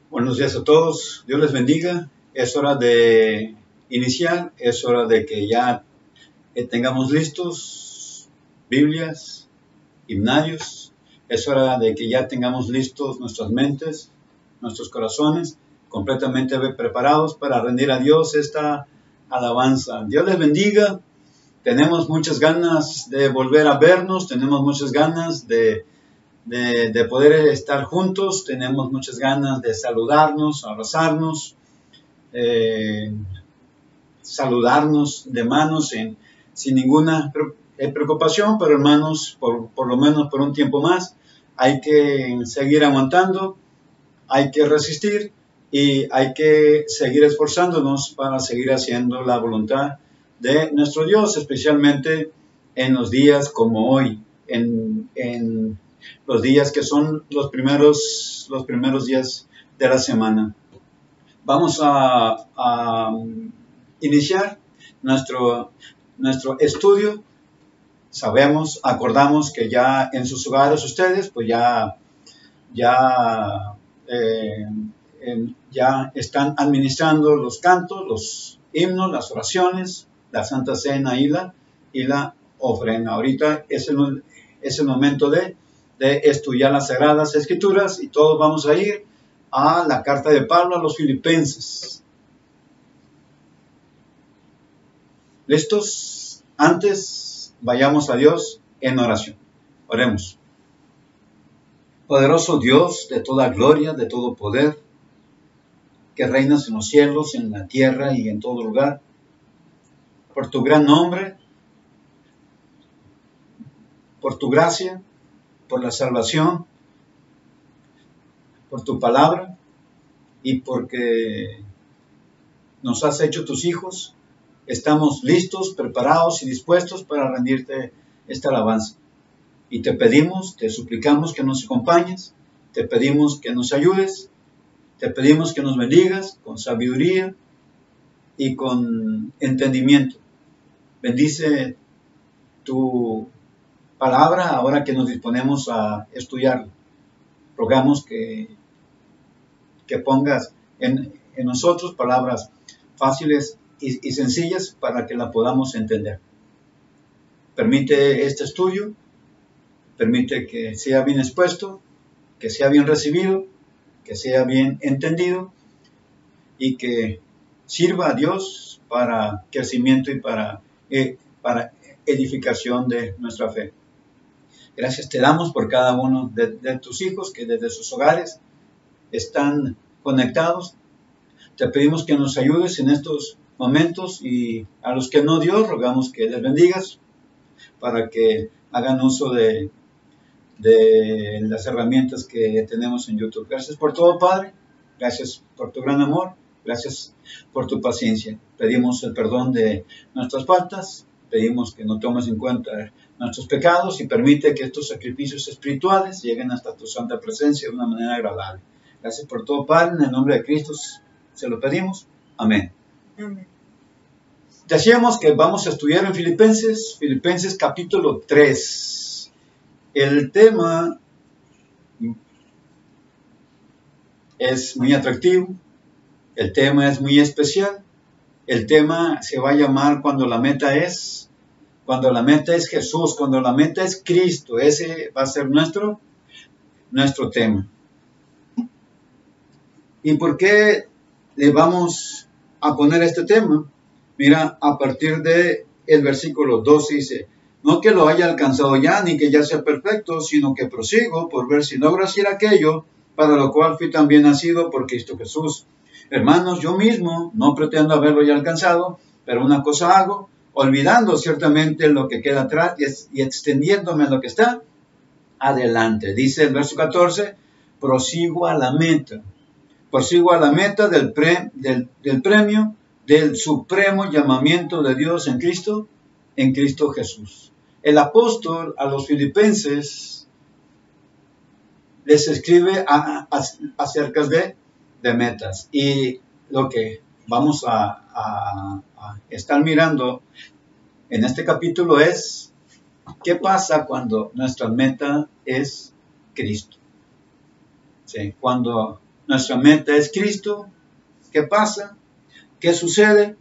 Buenos días a todos, Dios les bendiga. Es hora de iniciar, es hora de que ya tengamos listos Biblias, himnarios, es hora de que ya tengamos listos nuestras mentes, nuestros corazones, completamente preparados para rendir a Dios esta alabanza. Dios les bendiga, tenemos muchas ganas de volver a vernos, tenemos muchas ganas de poder estar juntos, tenemos muchas ganas de saludarnos, abrazarnos, saludarnos de manos sin ninguna preocupación, pero hermanos, por lo menos por un tiempo más, hay que seguir aguantando, hay que resistir y hay que seguir esforzándonos para seguir haciendo la voluntad de nuestro Dios, especialmente en los días como hoy, en los días que son los primeros días de la semana. Vamos a iniciar nuestro estudio. Acordamos que ya en sus hogares ustedes, pues ya están administrando los cantos, los himnos, las oraciones, la Santa Cena y la ofrenda. Ahorita es el momento de estudiar las Sagradas Escrituras y todos vamos a ir a la carta de Pablo a los Filipenses. ¿Listos? Antes, vayamos a Dios en oración. Oremos. Poderoso Dios de toda gloria, de todo poder, que reinas en los cielos, en la tierra y en todo lugar, por tu gran nombre, por tu gracia, por la salvación, por tu palabra y porque nos has hecho tus hijos, estamos listos, preparados y dispuestos para rendirte esta alabanza. Y te pedimos, te suplicamos que nos acompañes, te pedimos que nos ayudes, te pedimos que nos bendigas con sabiduría y con entendimiento. Bendice tu palabra ahora que nos disponemos a estudiarla. Rogamos que pongas en nosotros palabras fáciles y sencillas para que la podamos entender. Permite este estudio, permite que sea bien expuesto, que sea bien recibido, que sea bien entendido y que sirva a Dios para crecimiento y para edificación de nuestra fe. Gracias te damos por cada uno de tus hijos que desde sus hogares están conectados. Te pedimos que nos ayudes en estos momentos y a los que no, Dios, rogamos que les bendigas para que hagan uso de las herramientas que tenemos en YouTube. Gracias por todo, Padre. Gracias por tu gran amor. Gracias por tu paciencia. Pedimos el perdón de nuestras faltas. Pedimos que no tomes en cuenta nuestros pecados y permite que estos sacrificios espirituales lleguen hasta tu santa presencia de una manera agradable. Gracias por todo, Padre. En el nombre de Cristo se lo pedimos. Amén. Amén. Decíamos que vamos a estudiar en Filipenses capítulo 3. El tema es muy atractivo. El tema es muy especial. El tema se va a llamar cuando la meta es Jesús, cuando la meta es Cristo. Ese va a ser nuestro tema. ¿Y por qué le vamos a poner este tema? Mira, a partir del versículo 12 dice: no que lo haya alcanzado ya, ni que ya sea perfecto, sino que prosigo por ver si logro hacer aquello para lo cual fui también nacido por Cristo Jesús. Hermanos, yo mismo no pretendo haberlo ya alcanzado, pero una cosa hago, olvidando ciertamente lo que queda atrás y extendiéndome a lo que está adelante. Dice el verso 14, prosigo a la meta del premio del supremo llamamiento de Dios en Cristo Jesús. El apóstol a los filipenses les escribe acerca de metas, y lo que vamos a estar mirando en este capítulo es qué pasa cuando nuestra meta es Cristo. Sí, cuando nuestra meta es Cristo. ¿Qué pasa? ¿Qué sucede?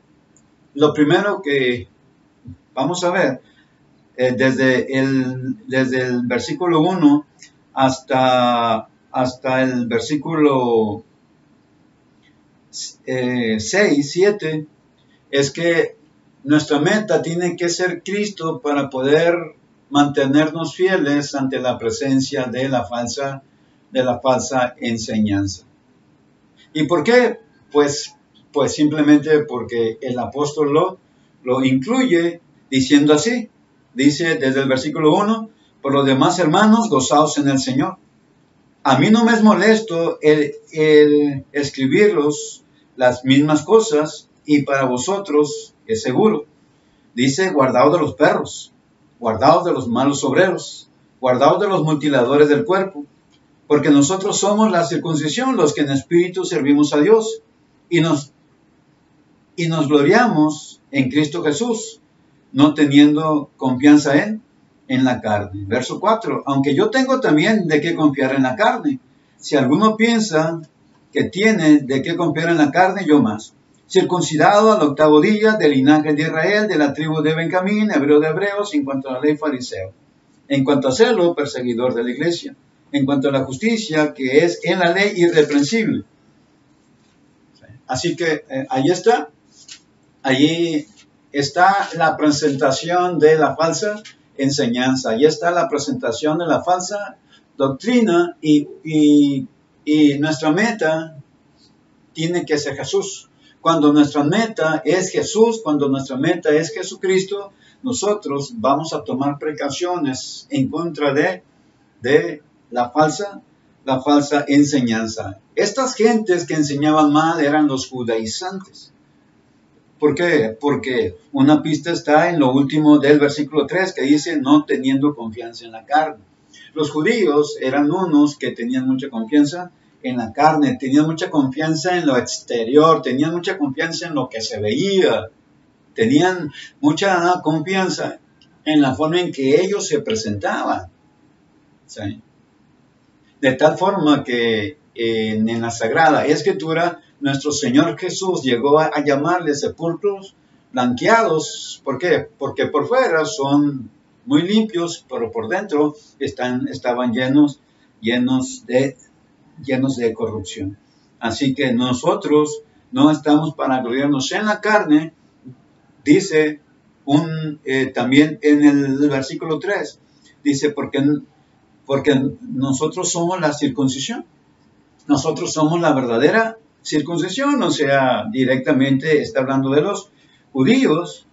Lo primero que vamos a ver, desde el versículo 1 hasta el versículo 6, 7, es que nuestra meta tiene que ser Cristo para poder mantenernos fieles ante la presencia de la falsa enseñanza. ¿Y por qué? Pues simplemente porque el apóstol lo incluye diciendo así. Dice desde el versículo 1, por lo demás, hermanos, gozaos en el Señor. A mí no me es molesto el escribirlos las mismas cosas, y para vosotros es seguro. Dice, guardaos de los perros, guardaos de los malos obreros, guardaos de los mutiladores del cuerpo, porque nosotros somos la circuncisión, los que en espíritu servimos a Dios, y nos gloriamos en Cristo Jesús, no teniendo confianza en la carne. Verso 4, aunque yo tengo también de qué confiar en la carne. Si alguno piensa que tiene de qué confiar en la carne, yo más. Circuncidado al 8º día, del linaje de Israel, de la tribu de Benjamín, hebreo de hebreos, en cuanto a la ley, fariseo. En cuanto a celo, perseguidor de la iglesia. En cuanto a la justicia, que es en la ley, irreprensible. Así que ahí está. Allí está la presentación de la falsa enseñanza. Allí está la presentación de la falsa doctrina, y nuestra meta tiene que ser Jesús. Cuando nuestra meta es Jesús, cuando nuestra meta es Jesucristo, nosotros vamos a tomar precauciones en contra de la falsa enseñanza. Estas gentes que enseñaban mal eran los judaizantes. ¿Por qué? Porque una pista está en lo último del versículo 3, que dice, no teniendo confianza en la carne. Los judíos eran unos que tenían mucha confianza en la carne, tenían mucha confianza en lo exterior, tenían mucha confianza en lo que se veía, tenían mucha confianza en la forma en que ellos se presentaban. ¿Sí? De tal forma que en la Sagrada Escritura, nuestro Señor Jesús llegó a llamarles sepulcros blanqueados. ¿Por qué? Porque por fuera son muy limpios, pero por dentro estaban llenos de corrupción. Así que nosotros no estamos para gloriarnos en la carne. Dice también en el versículo 3, dice, porque nosotros somos la circuncisión. Nosotros somos la verdadera circuncisión, o sea, directamente está hablando de los judíos,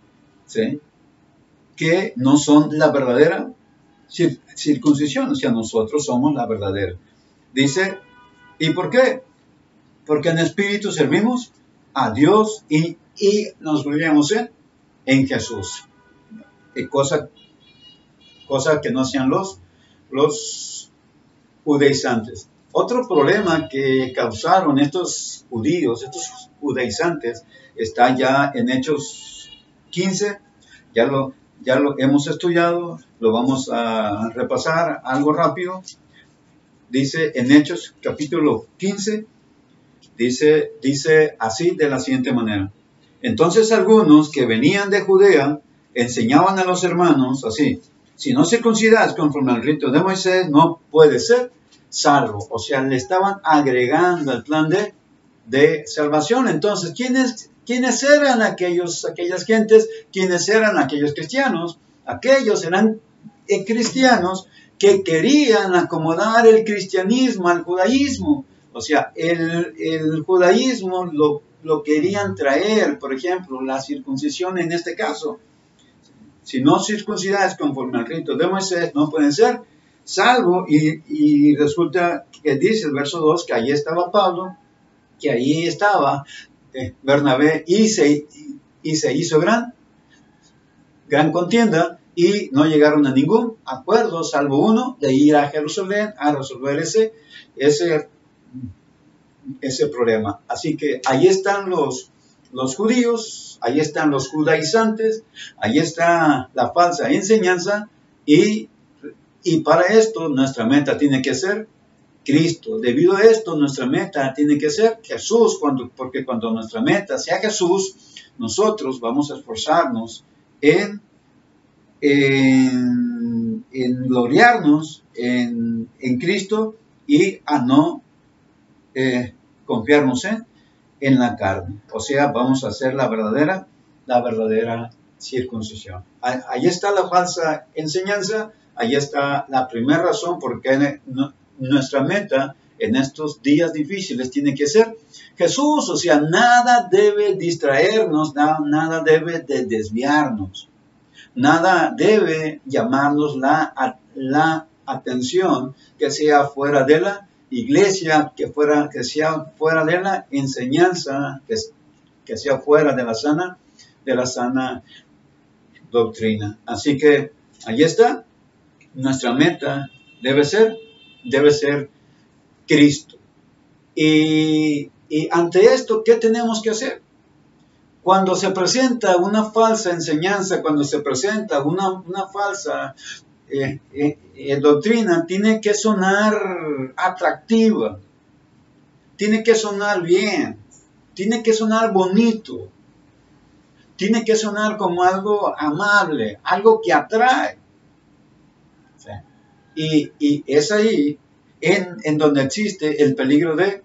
¿sí?, que no son la verdadera circuncisión, o sea, nosotros somos la verdadera. Dice, ¿y por qué? Porque en espíritu servimos a Dios y nos gloriamos en Jesús. Cosa que no sean los judaizantes. Otro problema que causaron estos judíos, estos judaizantes, está ya en Hechos 15, ya lo hemos estudiado, lo vamos a repasar algo rápido. Dice en Hechos capítulo 15, dice así de la siguiente manera. Entonces algunos que venían de Judea enseñaban a los hermanos así, si no circuncidas conforme al rito de Moisés, no puede ser salvo. O sea, le estaban agregando al plan de salvación. Entonces, ¿quiénes eran aquellas gentes? ¿Quiénes eran aquellos cristianos? Aquellos eran cristianos que querían acomodar el cristianismo al judaísmo. O sea, el judaísmo lo querían traer, por ejemplo, la circuncisión en este caso. Si no circuncidáis conforme al rito de Moisés, no pueden ser salvo. Y resulta que dice el verso 2 que allí estaba Pablo, que allí estaba Bernabé, y se hizo gran contienda, y no llegaron a ningún acuerdo, salvo uno, de ir a Jerusalén a resolver ese problema. Así que ahí están los judíos, ahí están los judaizantes, ahí está la falsa enseñanza, y para esto nuestra meta tiene que ser Cristo. Debido a esto, nuestra meta tiene que ser Jesús, porque cuando nuestra meta sea Jesús, nosotros vamos a esforzarnos en gloriarnos en Cristo y a no confiarnos en la carne. O sea, vamos a hacer la verdadera circuncisión. Ahí está la falsa enseñanza, ahí está la primera razón por qué nuestra meta en estos días difíciles tiene que ser Jesús. O sea, nada debe distraernos, nada debe de desviarnos, nada debe llamarnos la atención que sea fuera de la iglesia, que sea fuera de la enseñanza, que sea fuera de la sana doctrina. Así que ahí está, nuestra meta debe ser Cristo. Y ante esto, ¿qué tenemos que hacer? Cuando se presenta una falsa enseñanza, cuando se presenta una falsa doctrina, tiene que sonar atractiva, tiene que sonar bien, tiene que sonar bonito, tiene que sonar como algo amable, algo que atrae. Y es ahí en donde existe el peligro de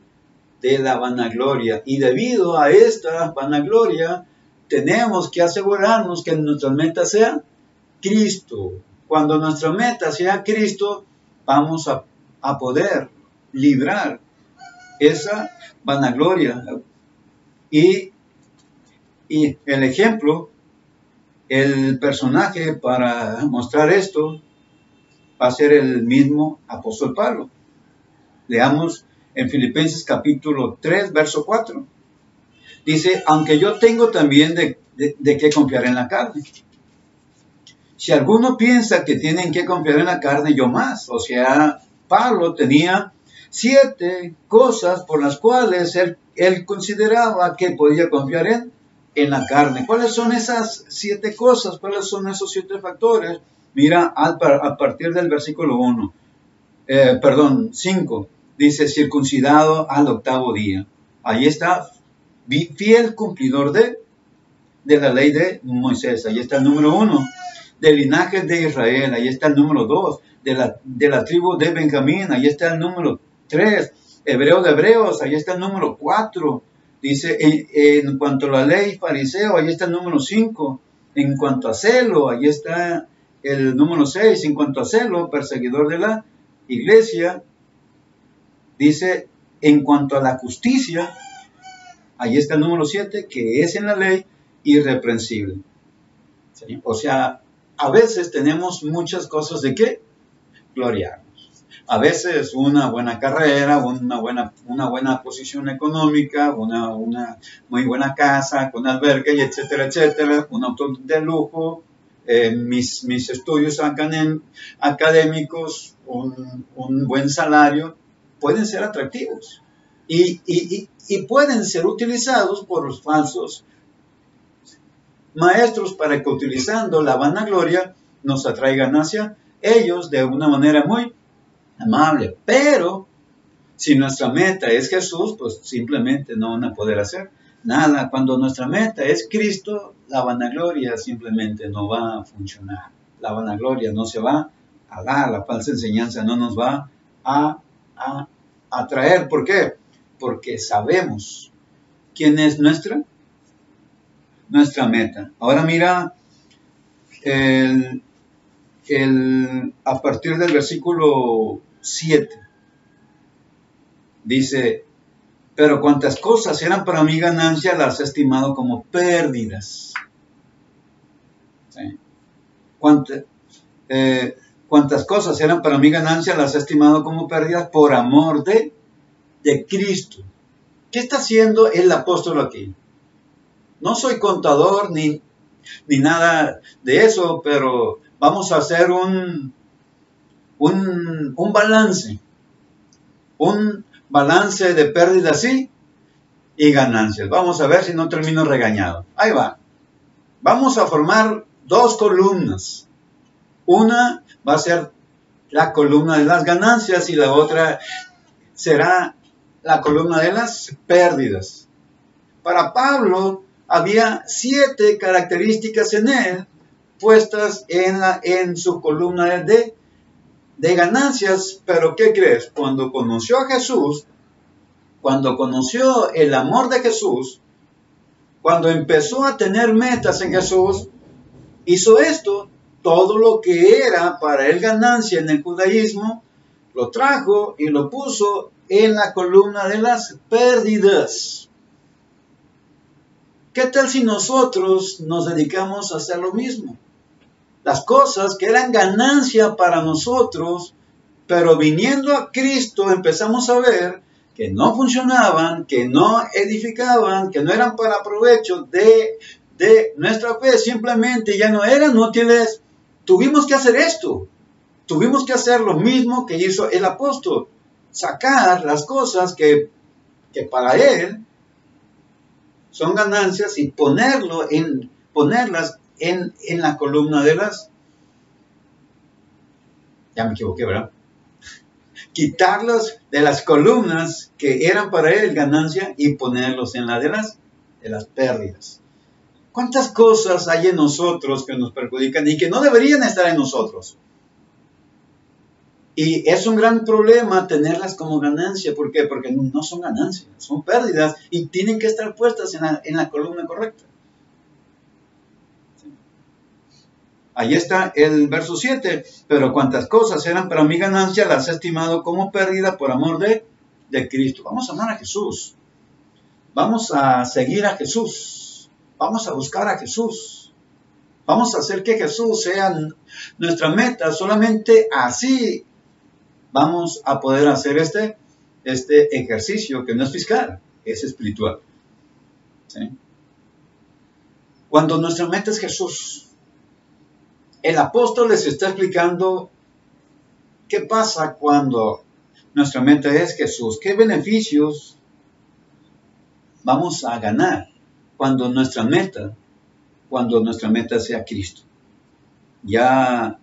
la vanagloria. Y debido a esta vanagloria, tenemos que asegurarnos que nuestra meta sea Cristo. Cuando nuestra meta sea Cristo, vamos a poder librar esa vanagloria. Y el ejemplo, el personaje para mostrar esto va a ser el mismo apóstol Pablo. Leamos en Filipenses capítulo 3, verso 4. Dice, aunque yo tengo también de qué confiar en la carne. Si alguno piensa que tienen que confiar en la carne, yo más. O sea, Pablo tenía 7 cosas por las cuales él consideraba que podía confiar en la carne. ¿Cuáles son esas 7 cosas? ¿Cuáles son esos 7 factores? Mira, a partir del versículo 5, dice, circuncidado al 8º día. Ahí está, fiel cumplidor de la ley de Moisés. Ahí está el número 1. Del linaje de Israel. Ahí está el número 2. De la tribu de Benjamín. Ahí está el número 3. Hebreo de hebreos. Ahí está el número 4. Dice, en cuanto a la ley fariseo, ahí está el número 5. En cuanto a celo, ahí está el número 6. En cuanto a celo, perseguidor de la iglesia. Dice, en cuanto a la justicia, ahí está el número 7, que es en la ley irreprensible. ¿Sí? O sea, a veces tenemos muchas cosas de qué gloriarnos. A veces una buena carrera, una buena posición económica, una muy buena casa con albergue, y etcétera, etcétera, un auto de lujo, mis estudios académicos, un buen salario, pueden ser atractivos y pueden ser utilizados por los falsos maestros para que, utilizando la vanagloria, nos atraigan hacia ellos de una manera muy amable. Pero si nuestra meta es Jesús, pues simplemente no van a poder hacer nada. Cuando nuestra meta es Cristo, la vanagloria simplemente no va a funcionar. La vanagloria no se va a dar, la falsa enseñanza no nos va a atraer. ¿Por qué? Porque sabemos quién es nuestra meta. Ahora mira a partir del versículo 7. Dice, pero cuantas cosas eran para mi ganancia, las he estimado como pérdidas. ¿Sí? Cuantas cosas eran para mi ganancia, las he estimado como pérdidas por amor de Cristo. ¿Qué está haciendo el apóstol aquí? No soy contador ni nada de eso, pero vamos a hacer un balance. Un balance de pérdidas y ganancias. Vamos a ver si no termino regañado. Ahí va. Vamos a formar 2 columnas. Una va a ser la columna de las ganancias y la otra será la columna de las pérdidas. Para Pablo había 7 características en él puestas en su columna de ganancias. Pero ¿qué crees? Cuando conoció a Jesús, cuando conoció el amor de Jesús, cuando empezó a tener metas en Jesús, hizo esto. Todo lo que era para él ganancia en el judaísmo, lo trajo y lo puso en la columna de las pérdidas. ¿Qué tal si nosotros nos dedicamos a hacer lo mismo? Las cosas que eran ganancia para nosotros, pero viniendo a Cristo empezamos a ver que no funcionaban, que no edificaban, que no eran para provecho de nuestra fe, simplemente ya no eran útiles. Tuvimos que hacer esto. Tuvimos que hacer lo mismo que hizo el apóstol. Sacar las cosas que para él son ganancias y ponerlas en la columna de las... Ya me equivoqué, ¿verdad? Quitarlos de las columnas que eran para él ganancia y ponerlos en la de las pérdidas. ¿Cuántas cosas hay en nosotros que nos perjudican y que no deberían estar en nosotros? Y es un gran problema tenerlas como ganancia. ¿Por qué? Porque no son ganancias, son pérdidas y tienen que estar puestas en la columna correcta. Ahí está el verso 7. Pero cuantas cosas eran para mi ganancia, las he estimado como pérdida por amor de Cristo. Vamos a amar a Jesús. Vamos a seguir a Jesús. Vamos a buscar a Jesús. Vamos a hacer que Jesús sea nuestra meta. Solamente así vamos a poder hacer este ejercicio que no es fiscal, es espiritual. ¿Sí? Cuando nuestra meta es Jesús, el apóstol les está explicando qué pasa cuando nuestra meta es Jesús. ¿Qué beneficios vamos a ganar cuando nuestra meta sea Cristo? Ya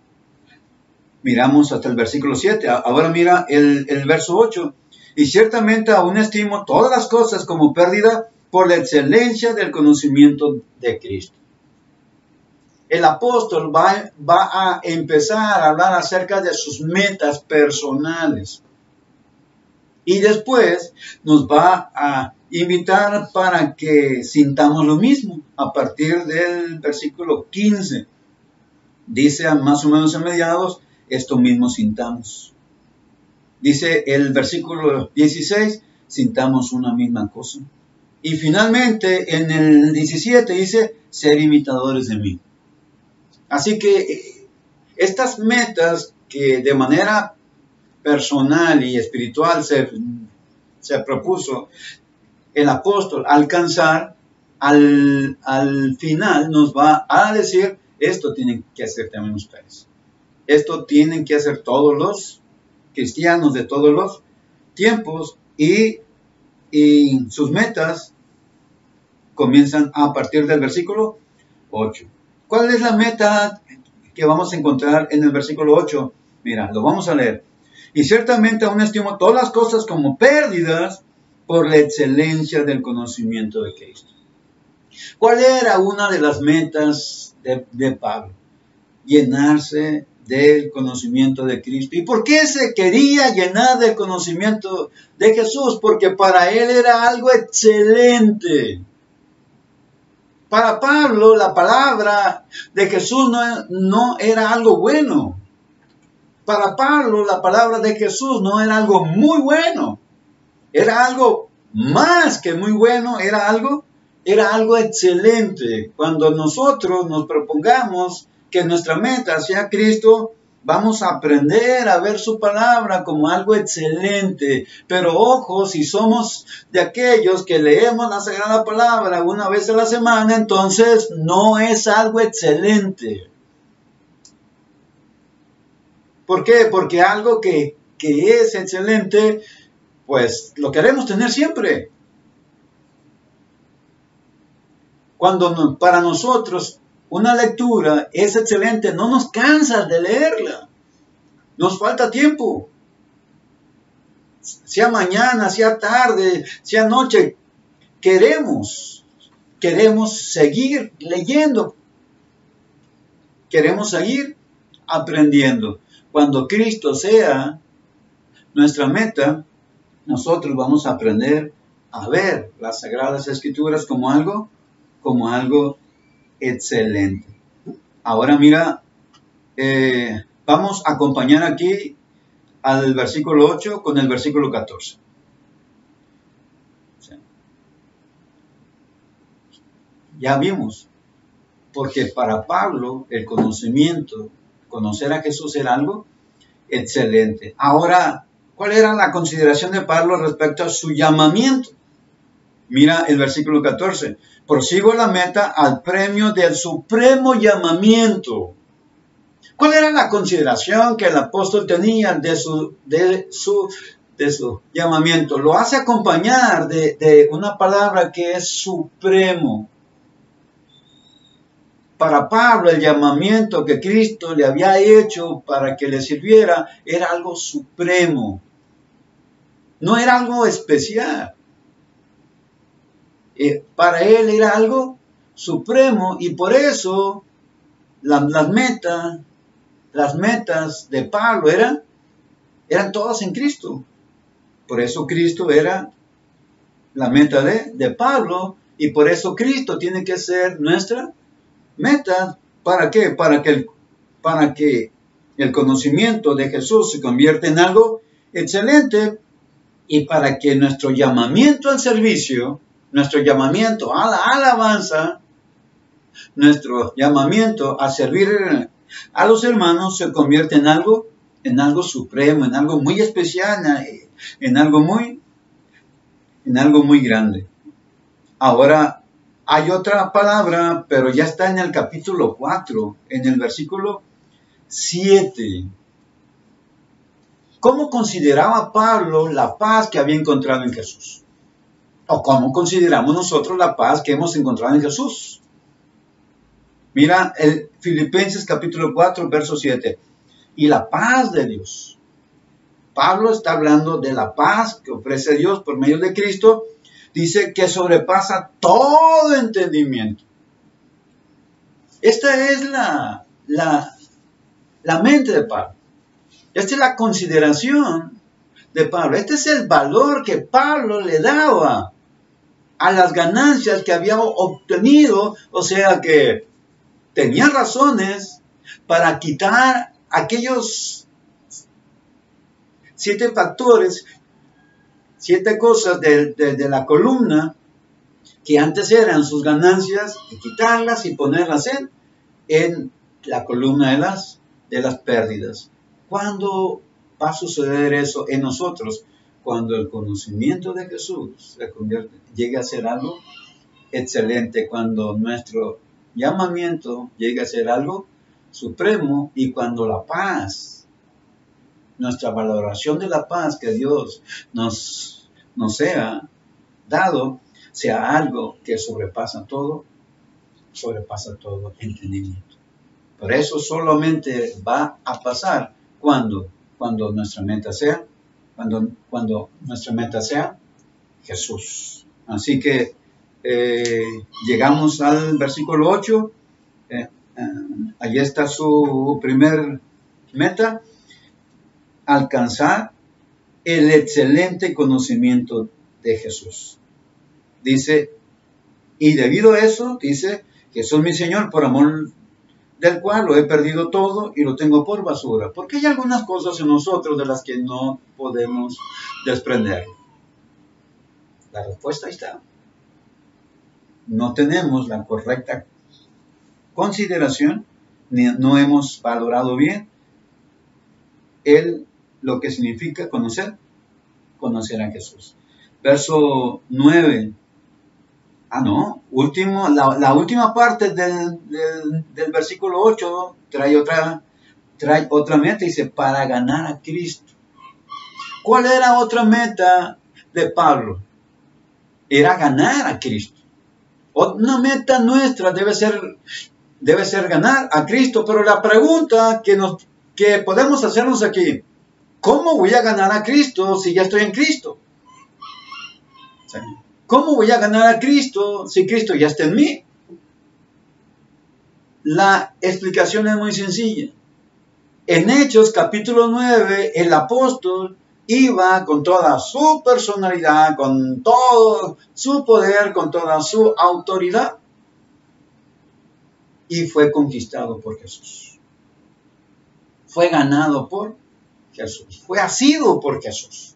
miramos hasta el versículo 7. Ahora mira el verso 8. Y ciertamente aún estimo todas las cosas como pérdida por la excelencia del conocimiento de Cristo. El apóstol va a empezar a hablar acerca de sus metas personales. Y después nos va a invitar para que sintamos lo mismo. A partir del versículo 15. Dice más o menos a mediados, esto mismo sintamos. Dice el versículo 16, sintamos una misma cosa. Y finalmente en el 17 dice, ser imitadores de mí. Así que estas metas que de manera personal y espiritual se propuso el apóstol alcanzar, al final nos va a decir, esto tienen que hacer también ustedes. Esto tienen que hacer todos los cristianos de todos los tiempos y sus metas comienzan a partir del versículo 8. ¿Cuál es la meta que vamos a encontrar en el versículo 8? Mira, lo vamos a leer. Y ciertamente aún estimo todas las cosas como pérdidas por la excelencia del conocimiento de Cristo. ¿Cuál era una de las metas de Pablo? Llenarse del conocimiento de Cristo. ¿Y por qué se quería llenar del conocimiento de Jesús? Porque para él era algo excelente. Para Pablo, la palabra de Jesús no era algo bueno. Para Pablo, la palabra de Jesús no era algo muy bueno. Era algo más que muy bueno, era algo excelente. Cuando nosotros nos propongamos que nuestra meta sea Cristo, vamos a aprender a ver su palabra como algo excelente. Pero ojo, si somos de aquellos que leemos la Sagrada Palabra una vez a la semana, entonces no es algo excelente. ¿Por qué? Porque algo que es excelente, pues lo queremos tener siempre. Cuando para nosotros una lectura es excelente, no nos cansas de leerla. Nos falta tiempo. sea mañana, sea tarde, sea noche, queremos seguir leyendo, queremos seguir aprendiendo. Cuando Cristo sea nuestra meta, nosotros vamos a aprender a ver las Sagradas Escrituras como algo excelente. Ahora mira, vamos a acompañar aquí al versículo 8 con el versículo 14. Ya vimos, porque para Pablo el conocer a Jesús era algo excelente. Ahora, ¿cuál era la consideración de Pablo respecto a su llamamiento? Mira el versículo 14. Prosigo la meta al premio del supremo llamamiento. ¿Cuál era la consideración que el apóstol tenía de su llamamiento? Lo hace acompañar de una palabra que es supremo. Para Pablo, el llamamiento que Cristo le había hecho para que le sirviera era algo supremo. No era algo especial. Para él era algo supremo y por eso las metas de Pablo eran todas en Cristo. Por eso Cristo era la meta de Pablo y por eso Cristo tiene que ser nuestra meta. ¿Para qué? Para que el conocimiento de Jesús se convierta en algo excelente y para que nuestro llamamiento al servicio, nuestro llamamiento a la alabanza, nuestro llamamiento a servir a los hermanos se convierta en algo supremo, en algo muy especial, en algo muy grande. Ahora, hay otra palabra, pero ya está en el capítulo 4, en el versículo 7. ¿Cómo consideraba Pablo la paz que había encontrado en Jesús? ¿O cómo consideramos nosotros la paz que hemos encontrado en Jesús? Mira el Filipenses capítulo 4, verso 7. Y la paz de Dios. Pablo está hablando de la paz que ofrece Dios por medio de Cristo. Dice que sobrepasa todo entendimiento. Esta es la mente de Pablo. Esta es la consideración de Pablo. Este es el valor que Pablo le daba a las ganancias que había obtenido. O sea que tenía razones para quitar aquellos 7 factores, 7 cosas de la columna que antes eran sus ganancias, y quitarlas y ponerlas en la columna de las pérdidas. ¿Cuándo va a suceder eso en nosotros? Cuando el conocimiento de Jesús llegue a ser algo excelente, cuando nuestro llamamiento llegue a ser algo supremo y cuando la paz, nuestra valoración de la paz que Dios nos sea dado, sea algo que sobrepasa todo entendimiento. Por eso solamente va a pasar cuando nuestra meta sea, cuando nuestra meta sea Jesús. Así que llegamos al versículo 8. Allí está su primer meta: alcanzar el excelente conocimiento de Jesús. Dice, y debido a eso, dice, Jesús mi Señor, por amor del cual lo he perdido todo y lo tengo por basura. Porque hay algunas cosas en nosotros de las que no podemos desprender. La respuesta ahí está. No tenemos la correcta consideración, no hemos valorado bien lo que significa conocer a Jesús. Verso 9. La última parte del versículo 8 trae otra meta, dice, para ganar a Cristo. ¿Cuál era otra meta de Pablo? Era ganar a Cristo. Una meta nuestra debe ser ganar a Cristo, pero la pregunta que podemos hacernos aquí, ¿cómo voy a ganar a Cristo si ya estoy en Cristo? ¿Cómo voy a ganar a Cristo si Cristo ya está en mí? La explicación es muy sencilla. En Hechos capítulo 9, el apóstol iba con toda su personalidad, con todo su poder, con toda su autoridad, y fue conquistado por Jesús. Fue ganado por Jesús. Fue asido por Jesús.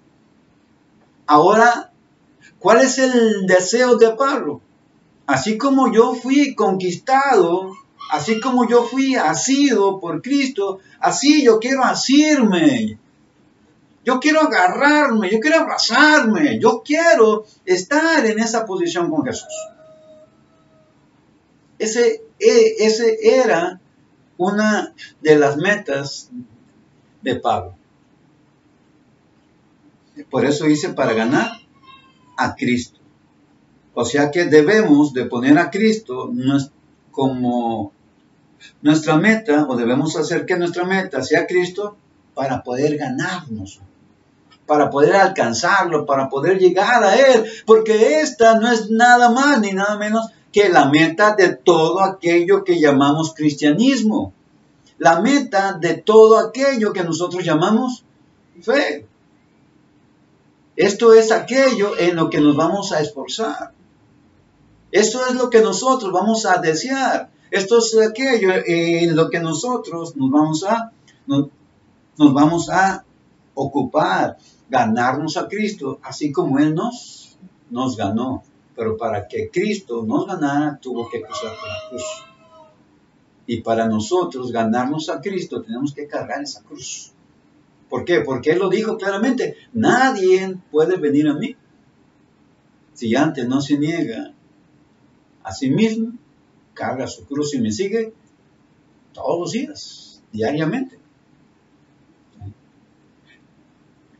Ahora, ¿cuál es el deseo de Pablo? Así como yo fui conquistado, así como yo fui asido por Cristo, así yo quiero asirme. Yo quiero agarrarme, yo quiero abrazarme, yo quiero estar en esa posición con Jesús. Ese era una de las metas de Pablo. Por eso dice para ganar a Cristo. O sea que debemos de poner a Cristo como nuestra meta, o debemos hacer que nuestra meta sea Cristo para poder ganarnos, para poder alcanzarlo, para poder llegar a Él, porque esta no es nada más ni nada menos que la meta de todo aquello que llamamos cristianismo, la meta de todo aquello que nosotros llamamos fe. Esto es aquello en lo que nos vamos a esforzar. Esto es lo que nosotros vamos a desear. Esto es aquello en lo que nosotros nos vamos a ocupar, ganarnos a Cristo, así como Él nos ganó. Pero para que Cristo nos ganara, tuvo que cruzar por la cruz. Y para nosotros ganarnos a Cristo, tenemos que cargar esa cruz. ¿Por qué? Porque Él lo dijo claramente, nadie puede venir a mí si antes no se niega a sí mismo, carga su cruz y me sigue todos los días, diariamente.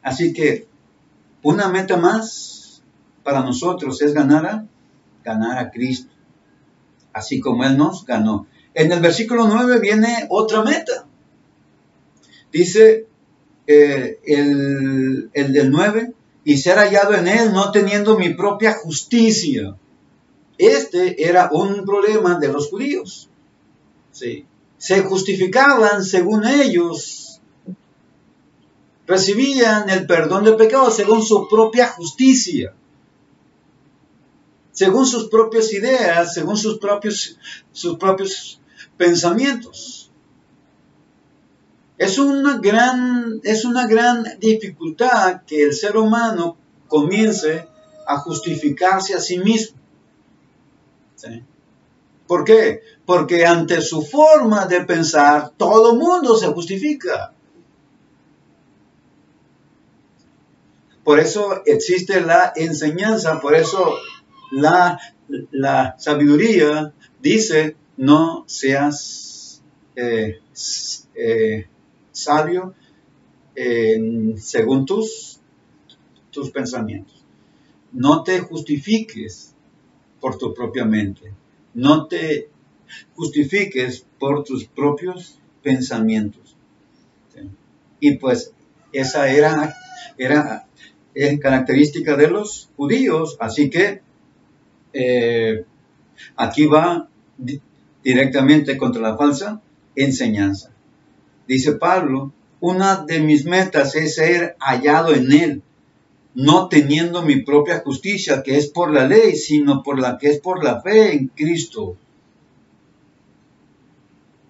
Así que una meta más para nosotros es ganar a Cristo, así como Él nos ganó. En el versículo 9 viene otra meta. Dice el del 9, y ser hallado en Él no teniendo mi propia justicia. Este era un problema de los judíos. ¿Sí? Se justificaban según ellos. Recibían el perdón del pecado según su propia justicia. Según sus propias ideas, según sus propios pensamientos. Es una gran dificultad que el ser humano comience a justificarse a sí mismo. ¿Sí? ¿Por qué? Porque ante su forma de pensar, todo mundo se justifica. Por eso existe la enseñanza, por eso la sabiduría dice, no seas sabio según tus pensamientos. No te justifiques por tu propia mente. No te justifiques por tus propios pensamientos. ¿Sí? Y pues esa era característica de los judíos. Así que aquí va directamente contra la falsa enseñanza. Dice Pablo, una de mis metas es ser hallado en Él, no teniendo mi propia justicia, que es por la ley, sino por la que es por la fe en Cristo.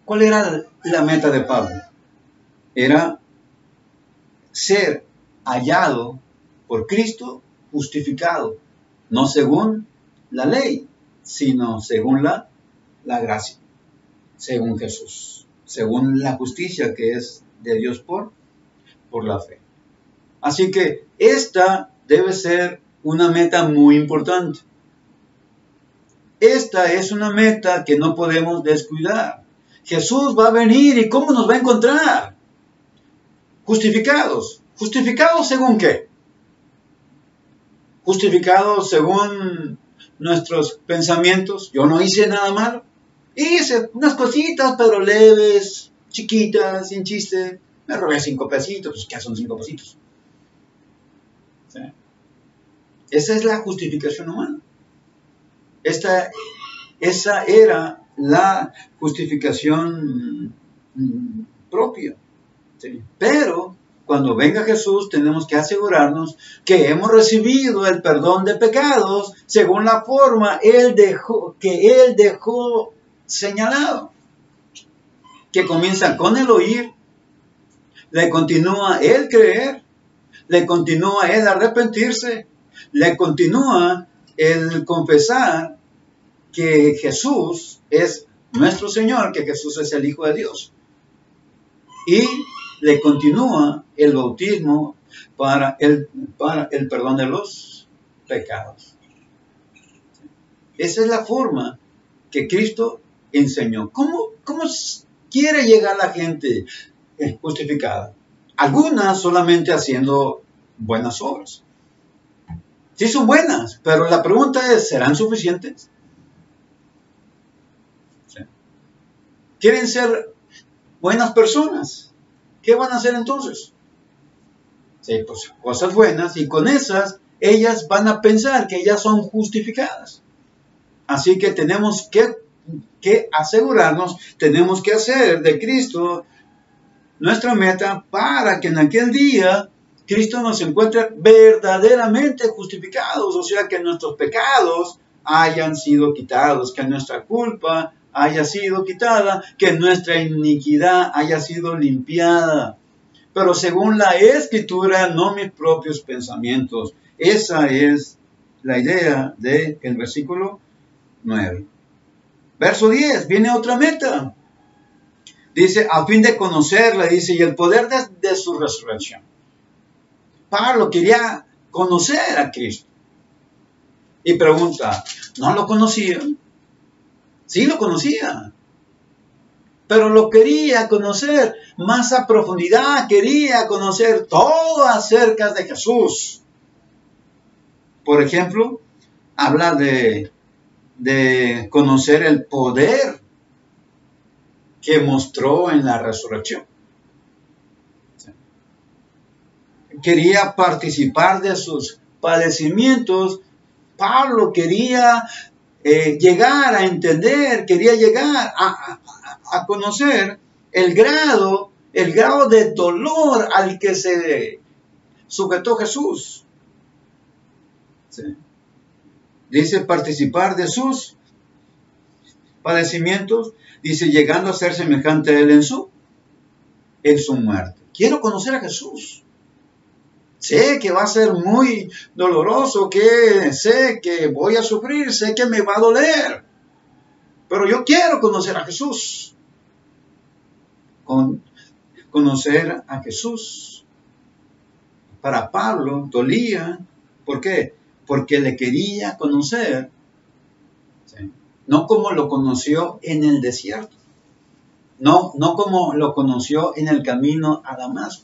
¿Cuál era la meta de Pablo? Era ser hallado por Cristo, justificado, no según la ley, sino según la gracia, según Jesús, según la justicia que es de Dios por la fe. Así que esta debe ser una meta muy importante. Esta es una meta que no podemos descuidar. Jesús va a venir y ¿cómo nos va a encontrar? Justificados. ¿Justificados según qué? Justificados según nuestros pensamientos. Yo no hice nada malo. Hice unas cositas, pero leves, chiquitas, sin chiste. Me robé 5 pesitos, pues ¿qué son 5 pesitos? ¿Sí? Esa es la justificación humana. Esa era la justificación propia. ¿Sí? Pero cuando venga Jesús tenemos que asegurarnos que hemos recibido el perdón de pecados según la forma que Él dejó señalado. Que comienza con el oír, le continúa el creer, le continúa el arrepentirse, le continúa el confesar que Jesús es nuestro Señor, que Jesús es el Hijo de Dios. Y le continúa el bautismo para el perdón de los pecados. Esa es la forma que Cristo enseñó. ¿Cómo quiere llegar la gente justificada? Algunas solamente haciendo buenas obras. Sí son buenas, pero la pregunta es, ¿serán suficientes? ¿Sí? ¿Quieren ser buenas personas? ¿Qué van a hacer entonces? Sí, pues cosas buenas, y con esas ellas van a pensar que ellas son justificadas. Así que tenemos que asegurarnos, tenemos que hacer de Cristo nuestra meta para que en aquel día Cristo nos encuentre verdaderamente justificados, o sea, que nuestros pecados hayan sido quitados, que nuestra culpa haya sido quitada, que nuestra iniquidad haya sido limpiada. Pero según la Escritura, no mis propios pensamientos. Esa es la idea del versículo 9. Verso 10, viene otra meta. Dice, a fin de conocerla, dice, y el poder de su resurrección. Pablo quería conocer a Cristo. Y pregunta, ¿no lo conocía? Sí lo conocía. Pero lo quería conocer más a profundidad, quería conocer todo acerca de Jesús. Por ejemplo, habla de conocer el poder que mostró en la resurrección. Quería participar de sus padecimientos. Pablo quería llegar a entender, quería llegar a conocer el grado de dolor al que se sujetó Jesús. ¿Sí? Dice participar de sus padecimientos, dice llegando a ser semejante a él en su muerte. Quiero conocer a Jesús. Sé que va a ser muy doloroso, sé que voy a sufrir, sé que me va a doler. Pero yo quiero conocer a Jesús. Conocer a Jesús. Para Pablo dolía. ¿Por qué? Porque le quería conocer. ¿Sí? No como lo conoció en el desierto. No como lo conoció en el camino a Damasco.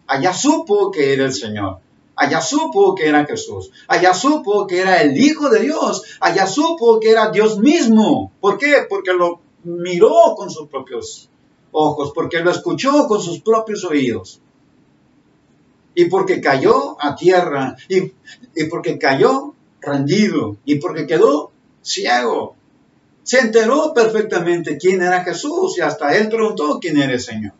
Allá supo que era el Señor. Allá supo que era Jesús. Allá supo que era el Hijo de Dios. Allá supo que era Dios mismo. ¿Por qué? Porque lo miró con sus propios ojos. Porque lo escuchó con sus propios oídos. Y porque cayó a tierra. Y porque cayó rendido. Y porque quedó ciego. Se enteró perfectamente quién era Jesús. Y hasta él preguntó quién era el Señor.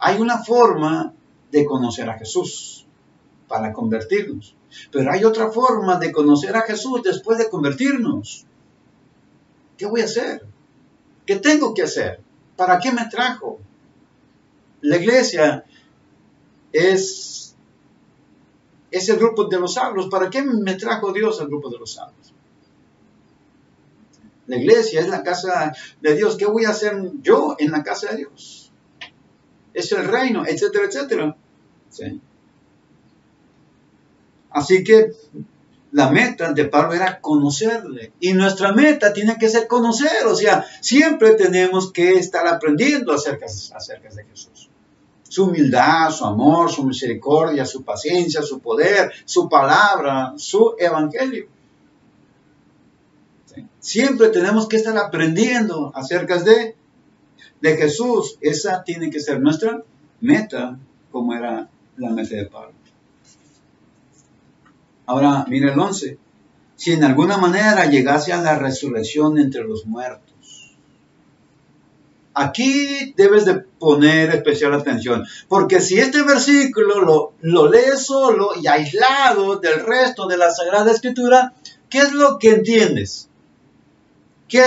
Hay una forma de conocer a Jesús para convertirnos. Pero hay otra forma de conocer a Jesús después de convertirnos. ¿Qué voy a hacer? ¿Qué tengo que hacer? ¿Para qué me trajo? La iglesia es el grupo de los salvos. ¿Para qué me trajo Dios al grupo de los salvos? La iglesia es la casa de Dios. ¿Qué voy a hacer yo en la casa de Dios? Es el reino, etcétera, etcétera. ¿Sí? Así que la meta de Pablo era conocerle. Y nuestra meta tiene que ser conocer. O sea, siempre tenemos que estar aprendiendo acerca de Jesús. Su humildad, su amor, su misericordia, su paciencia, su poder, su palabra, su evangelio. ¿Sí? Siempre tenemos que estar aprendiendo acerca de de Jesús, esa tiene que ser nuestra meta, como era la meta de Pablo. Ahora, mire el 11. Si en alguna manera llegase a la resurrección entre los muertos. Aquí debes de poner especial atención, porque si este versículo lo lees solo y aislado del resto de la Sagrada Escritura, ¿qué es lo que entiendes? ¿Qué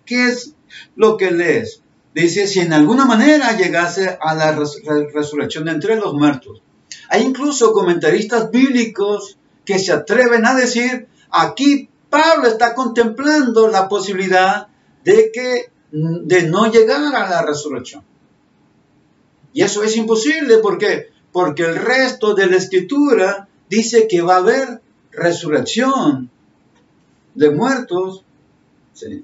es lo que lees? Dice, si en alguna manera llegase a la resurrección entre los muertos. Hay incluso comentaristas bíblicos que se atreven a decir, aquí Pablo está contemplando la posibilidad de no llegar a la resurrección. Y eso es imposible, porque el resto de la Escritura dice que va a haber resurrección de muertos, ¿sí?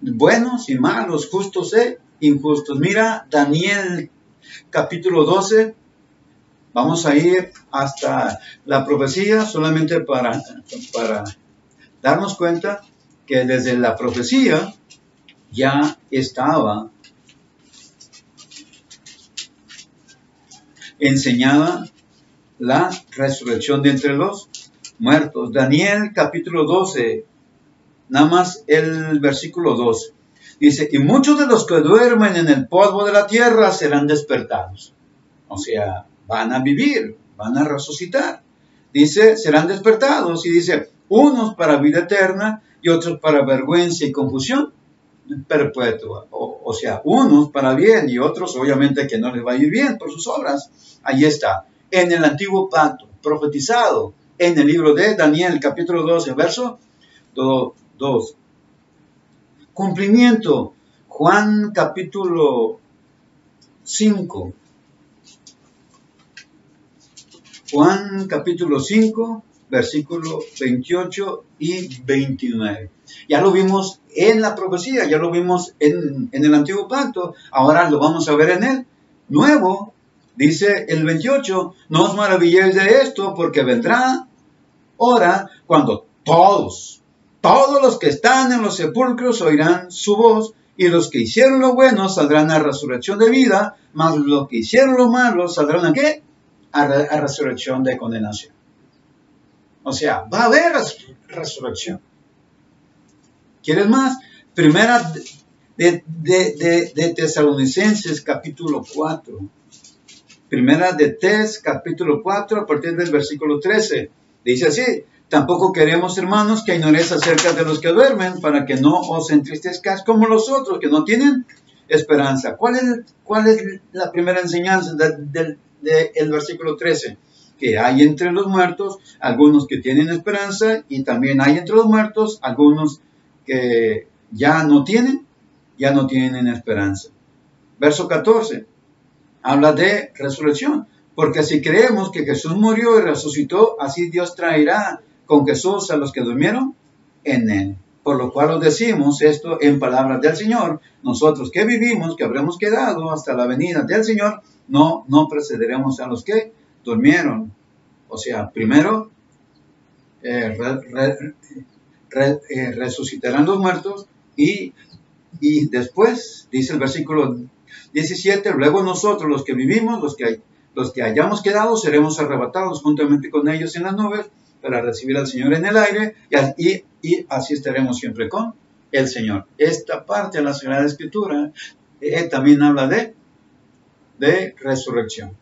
Buenos y malos, justos e injustos. Mira Daniel capítulo 12. Vamos a ir hasta la profecía solamente para darnos cuenta que desde la profecía ya estaba enseñada la resurrección de entre los muertos. Daniel capítulo 12, nada más el versículo 2. Dice, y muchos de los que duermen en el polvo de la tierra serán despertados. O sea, van a vivir, van a resucitar. Dice, serán despertados. Y dice, unos para vida eterna y otros para vergüenza y confusión perpetua. O sea, unos para bien y otros obviamente que no les va a ir bien por sus obras. Ahí está, en el antiguo pacto, profetizado en el libro de Daniel, capítulo 12, verso 2. Cumplimiento, Juan capítulo 5. Juan capítulo 5, versículo 28 y 29. Ya lo vimos en la profecía, ya lo vimos en el antiguo pacto, ahora lo vamos a ver en el nuevo. Dice el 28, no os maravilléis de esto, porque vendrá hora cuando todos los que están en los sepulcros oirán su voz, y los que hicieron lo bueno saldrán a resurrección de vida, mas los que hicieron lo malo saldrán ¿a qué? A resurrección de condenación. O sea, va a haber resurrección. ¿Quieres más? Primera de Tesalonicenses capítulo 4. Primera de Tes capítulo 4 a partir del versículo 13. Dice así, tampoco queremos, hermanos, que ignoréis acerca de los que duermen, para que no os entristezcáis como los otros que no tienen esperanza. ¿Cuál es la primera enseñanza del versículo 13? Que hay entre los muertos algunos que tienen esperanza, y también hay entre los muertos algunos que ya no tienen esperanza. Verso 14 habla de resurrección, porque si creemos que Jesús murió y resucitó, así Dios traerá con Jesús a los que durmieron en él. Por lo cual os decimos esto en palabras del Señor, nosotros que vivimos, que habremos quedado hasta la venida del Señor, no precederemos a los que durmieron. O sea, primero resucitarán los muertos y después, dice el versículo 17, luego nosotros los que vivimos, los que hayamos quedado, seremos arrebatados juntamente con ellos en las nubes para recibir al Señor en el aire, y así estaremos siempre con el Señor. Esta parte de la Sagrada Escritura también habla de resurrección.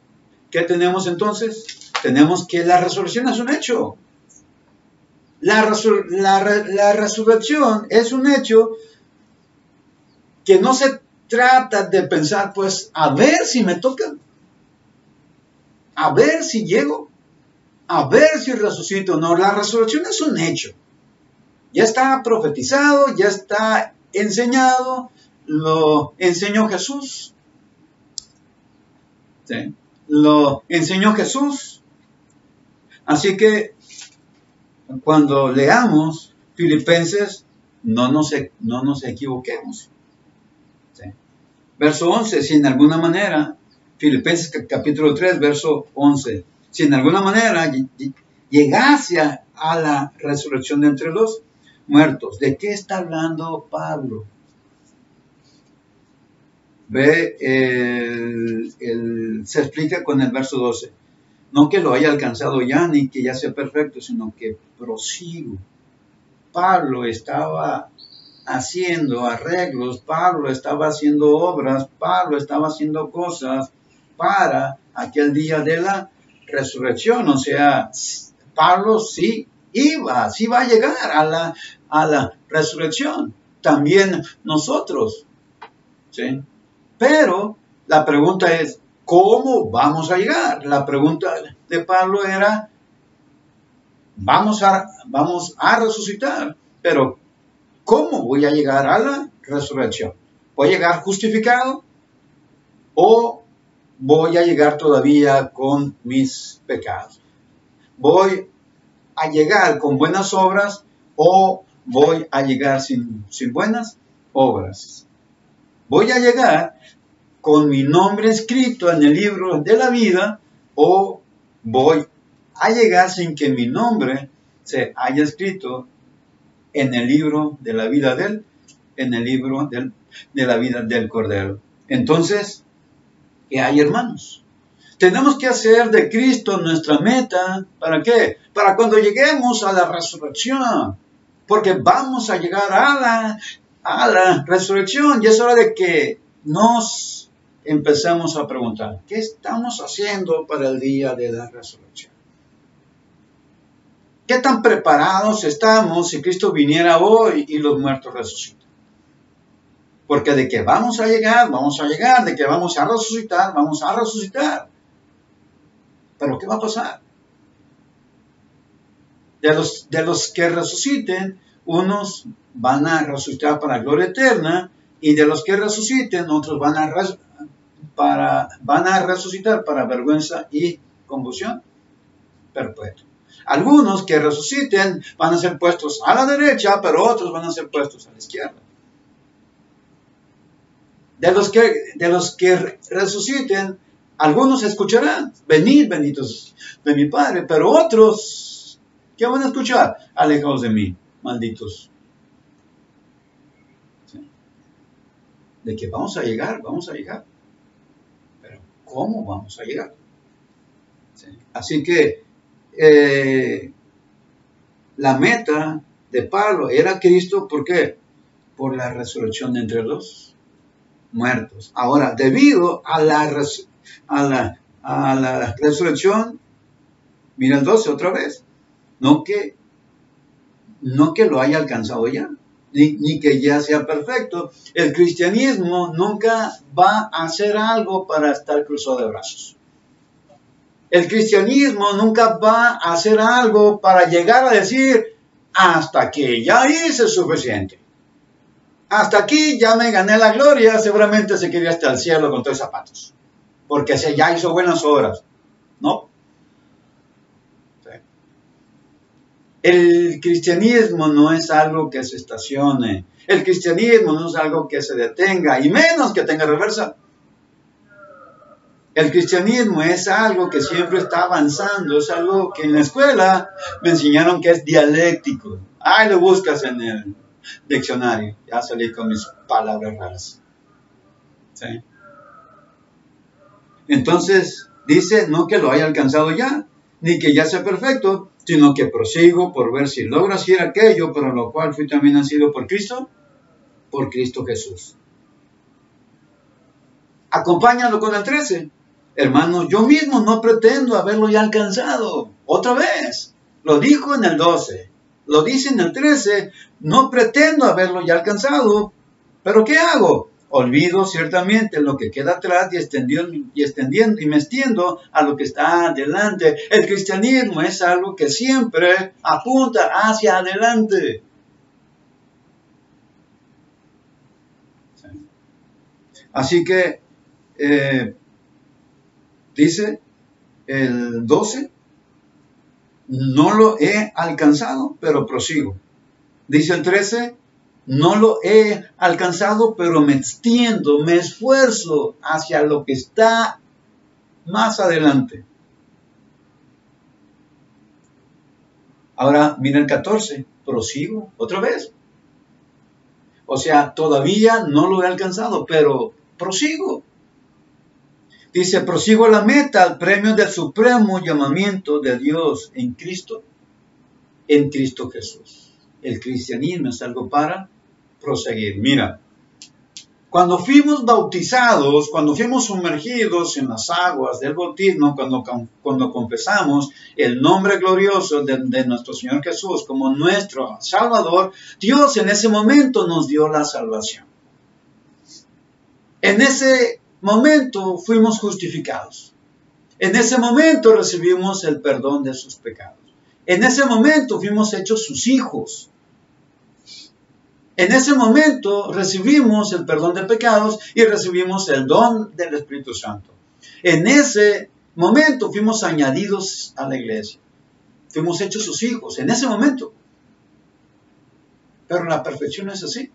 ¿Qué tenemos entonces? Tenemos que la resurrección es un hecho. La resurrección es un hecho que no se trata de pensar, pues, a ver si me toca, a ver si llego, a ver si resucito. No, la resurrección es un hecho. Ya está profetizado, ya está enseñado, lo enseñó Jesús. ¿Sí? Lo enseñó Jesús. Así que cuando leamos Filipenses, no nos equivoquemos. ¿Sí? Verso 11, si en alguna manera, Filipenses capítulo 3, verso 11, si en alguna manera llegase a la resurrección de entre los muertos. ¿De qué está hablando Pablo? se explica con el verso 12. No que lo haya alcanzado ya, ni que ya sea perfecto, sino que prosigo. Pablo estaba haciendo arreglos, Pablo estaba haciendo obras, Pablo estaba haciendo cosas para aquel día de la resurrección. O sea, Pablo sí va a llegar a la resurrección. También nosotros, ¿sí? Pero la pregunta es, ¿cómo vamos a llegar? La pregunta de Pablo era, vamos a resucitar, pero ¿cómo voy a llegar a la resurrección? ¿Voy a llegar justificado o voy a llegar todavía con mis pecados? ¿Voy a llegar con buenas obras o voy a llegar sin buenas obras? ¿Voy a llegar con mi nombre escrito en el libro de la vida o voy a llegar sin que mi nombre se haya escrito en el libro de la vida de la vida del Cordero? Entonces, ¿qué hay, hermanos? Tenemos que hacer de Cristo nuestra meta. ¿Para qué? Para cuando lleguemos a la resurrección. Porque vamos a llegar a la resurrección. Y es hora de que nos empecemos a preguntar, ¿qué estamos haciendo para el día de la resurrección? ¿Qué tan preparados estamos si Cristo viniera hoy y los muertos resucitan? Porque de que vamos a llegar, de que vamos a resucitar. ¿Pero qué va a pasar? De los que resuciten, unos van a resucitar para gloria eterna, y de los que resuciten, otros van a resucitar para vergüenza y confusión perpetua. Algunos que resuciten van a ser puestos a la derecha, pero otros van a ser puestos a la izquierda. De los que resuciten, algunos escucharán, venid benditos de mi Padre, pero otros, ¿qué van a escuchar? Alejaos de mí, malditos. ¿Sí? De que vamos a llegar. Pero ¿cómo vamos a llegar? ¿Sí? Así que la meta de Pablo era Cristo. ¿Por qué? Por la resurrección de entre los muertos. Ahora, debido a la resurrección, mira el 12 otra vez, no que lo haya alcanzado ya, ni que ya sea perfecto. El cristianismo nunca va a hacer algo para estar cruzado de brazos. El cristianismo nunca va a hacer algo para llegar a decir, hasta que ya hice suficiente. Hasta aquí ya me gané la gloria, seguramente se quería hasta el cielo con 3 zapatos. Porque se ya hizo buenas obras. ¿No? Sí. El cristianismo no es algo que se estacione. El cristianismo no es algo que se detenga, y menos que tenga reversa. El cristianismo es algo que siempre está avanzando, es algo que en la escuela me enseñaron que es dialéctico. Ahí lo buscas en el diccionario, ya salí con mis palabras raras. ¿Sí? Entonces, dice, no que lo haya alcanzado ya, ni que ya sea perfecto, sino que prosigo por ver si logro hacer aquello, para lo cual fui también nacido por Cristo Jesús. Acompáñalo con el 13. Hermanos, yo mismo no pretendo haberlo ya alcanzado. Otra vez, lo dijo en el 12, lo dice en el 13, no pretendo haberlo ya alcanzado. ¿Pero qué hago? Olvido ciertamente lo que queda atrás y me extiendo a lo que está adelante. El cristianismo es algo que siempre apunta hacia adelante. Así que, dice el 12, no lo he alcanzado, pero prosigo. Dice el 13, no lo he alcanzado, pero me extiendo, me esfuerzo hacia lo que está más adelante. Ahora, mira el 14, prosigo otra vez. O sea, todavía no lo he alcanzado, pero prosigo. Dice, prosigo a la meta, al premio del supremo llamamiento de Dios en Cristo Jesús. El cristianismo es algo para proseguir. Mira, cuando fuimos bautizados, cuando fuimos sumergidos en las aguas del bautismo, cuando confesamos el nombre glorioso de nuestro Señor Jesús como nuestro Salvador, Dios en ese momento nos dio la salvación. En ese momento fuimos justificados. En ese momento recibimos el perdón de sus pecados. En ese momento fuimos hechos sus hijos. En ese momento recibimos el perdón de pecados y recibimos el don del Espíritu Santo. En ese momento fuimos añadidos a la iglesia. Fuimos hechos sus hijos, en ese momento. Pero la perfección es así.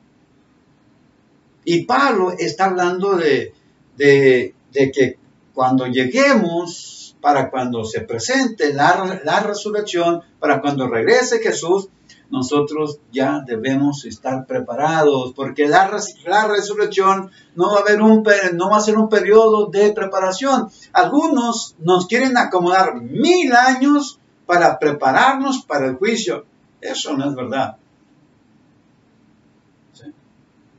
Y Pablo está hablando de que cuando lleguemos, para cuando se presente la resurrección, para cuando regrese Jesús, nosotros ya debemos estar preparados, porque la resurrección no va a ser un periodo de preparación. Algunos nos quieren acomodar 1000 años para prepararnos para el juicio. Eso no es verdad.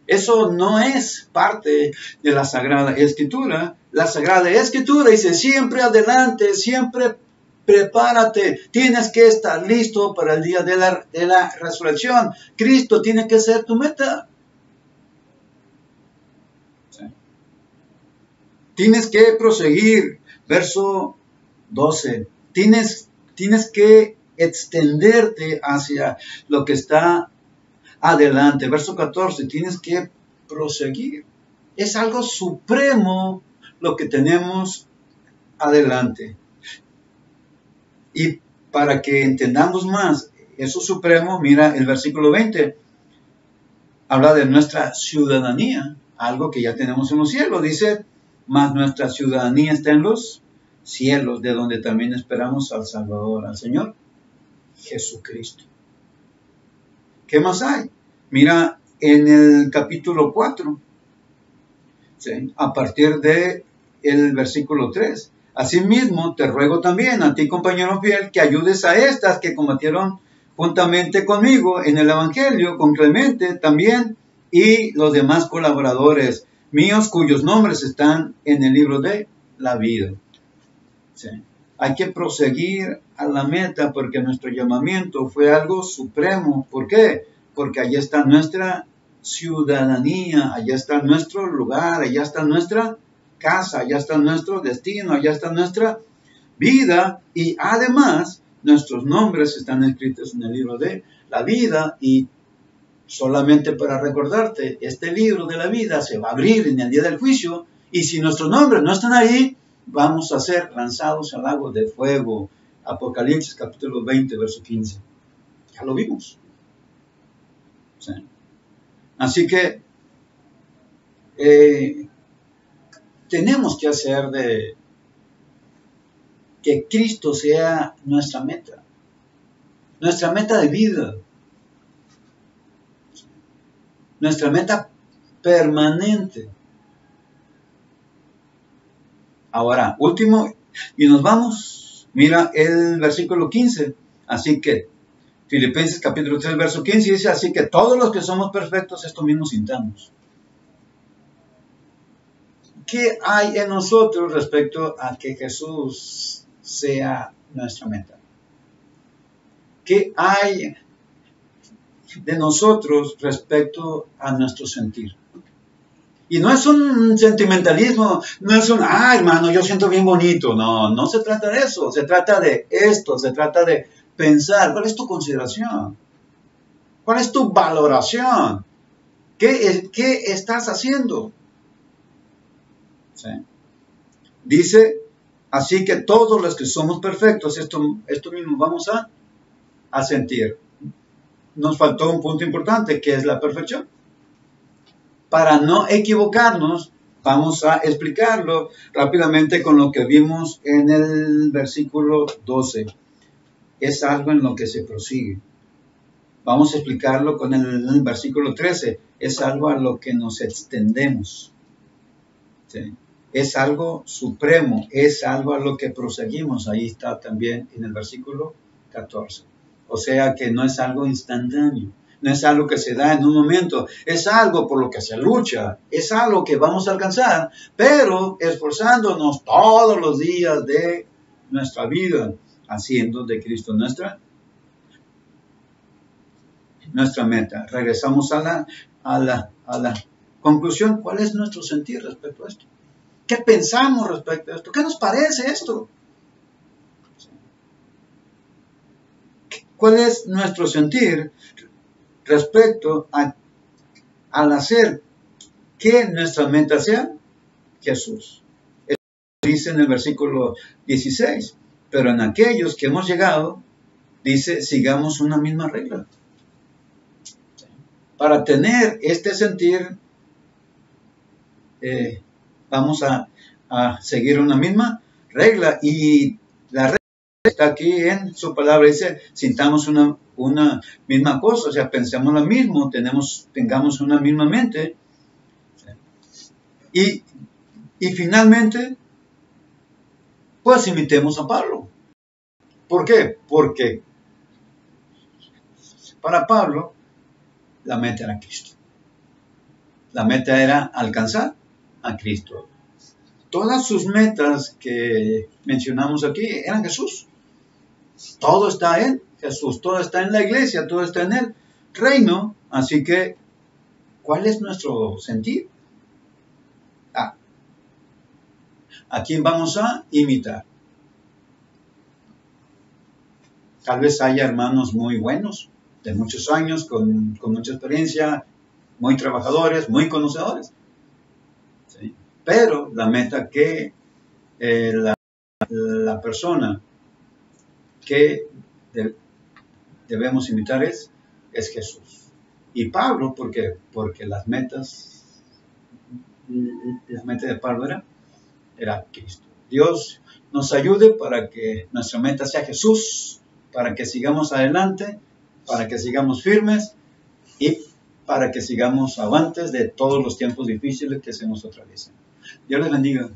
Eso no es parte de la Sagrada Escritura. La Sagrada Escritura dice siempre adelante, siempre prepárate. Tienes que estar listo para el día de la resurrección. Cristo tiene que ser tu meta. ¿Sí? Tienes que proseguir. Verso 12. Tienes que extenderte hacia lo que está adelante. Verso 14, tienes que proseguir. Es algo supremo lo que tenemos adelante. Y para que entendamos más eso supremo, mira el versículo 20. Habla de nuestra ciudadanía, algo que ya tenemos en los cielos. Dice, mas nuestra ciudadanía está en los cielos, de donde también esperamos al Salvador, al Señor Jesucristo. ¿Qué más hay? Mira en el capítulo 4, ¿sí? A partir del versículo 3. Asimismo, te ruego también a ti, compañero fiel, que ayudes a estas que combatieron juntamente conmigo en el Evangelio, con Clemente también, y los demás colaboradores míos cuyos nombres están en el libro de la vida. ¿Sí? Hay que proseguir a la meta porque nuestro llamamiento fue algo supremo. ¿Por qué? Porque allá está nuestra ciudadanía, allá está nuestro lugar, allá está nuestra casa, allá está nuestro destino, allá está nuestra vida y además nuestros nombres están escritos en el libro de la vida y solamente para recordarte, este libro de la vida se va a abrir en el día del juicio y si nuestros nombres no están ahí, vamos a ser lanzados al lago de fuego. Apocalipsis capítulo 20, verso 15. Ya lo vimos. ¿Sí? Así que tenemos que hacer de que Cristo sea nuestra meta de vida, nuestra meta permanente. Ahora, último, y nos vamos, mira el versículo 15, así que Filipenses capítulo 3, verso 15 dice, así que todos los que somos perfectos, esto mismo sintamos. ¿Qué hay en nosotros respecto a que Jesús sea nuestra meta? ¿Qué hay de nosotros respecto a nuestro sentir? Y no es un sentimentalismo, no es un, hermano, yo siento bien bonito. No, no se trata de eso, se trata de esto, se trata de pensar, ¿cuál es tu consideración? ¿Cuál es tu valoración? ¿Qué estás haciendo? ¿Sí? Dice, así que todos los que somos perfectos, esto mismo vamos a sentir. Nos faltó un punto importante, que es la perfección. Para no equivocarnos, vamos a explicarlo rápidamente con lo que vimos en el versículo 12. Es algo en lo que se prosigue. Vamos a explicarlo con el versículo 13. Es algo a lo que nos extendemos. ¿sí? Es algo supremo, es algo a lo que proseguimos. Ahí está también en el versículo 14. O sea que no es algo instantáneo, no es algo que se da en un momento, es algo por lo que se lucha, es algo que vamos a alcanzar, pero esforzándonos todos los días de nuestra vida, haciendo de Cristo nuestra meta. Regresamos a la conclusión. ¿Cuál es nuestro sentir respecto a esto? ¿Qué pensamos respecto a esto? ¿Qué nos parece esto? ¿Cuál es nuestro sentir respecto al hacer que nuestra meta sea Jesús? Eso dice en el versículo 16. Pero en aquellos que hemos llegado, dice, sigamos una misma regla. Para tener este sentir, vamos a seguir una misma regla. Y la regla está aquí en su palabra. Dice, sintamos una misma cosa. O sea, pensemos lo mismo, tengamos una misma mente. Y finalmente, pues imitemos a Pablo. ¿Por qué? Porque para Pablo, la meta era Cristo. La meta era alcanzar a Cristo. Todas sus metas que mencionamos aquí eran Jesús. Todo está en Jesús, todo está en la iglesia, todo está en el reino. Así que, ¿cuál es nuestro sentir? ¿A quién vamos a imitar? Tal vez haya hermanos muy buenos, de muchos años, con mucha experiencia, muy trabajadores, muy conocedores. ¿Sí? Pero la meta que la persona que debemos imitar es Jesús. Y Pablo, porque la meta de Pablo era Cristo. Dios nos ayude para que nuestra meta sea Jesús, para que sigamos adelante, para que sigamos firmes y para que sigamos avantes de todos los tiempos difíciles que se nos atraviesan. Dios les bendiga.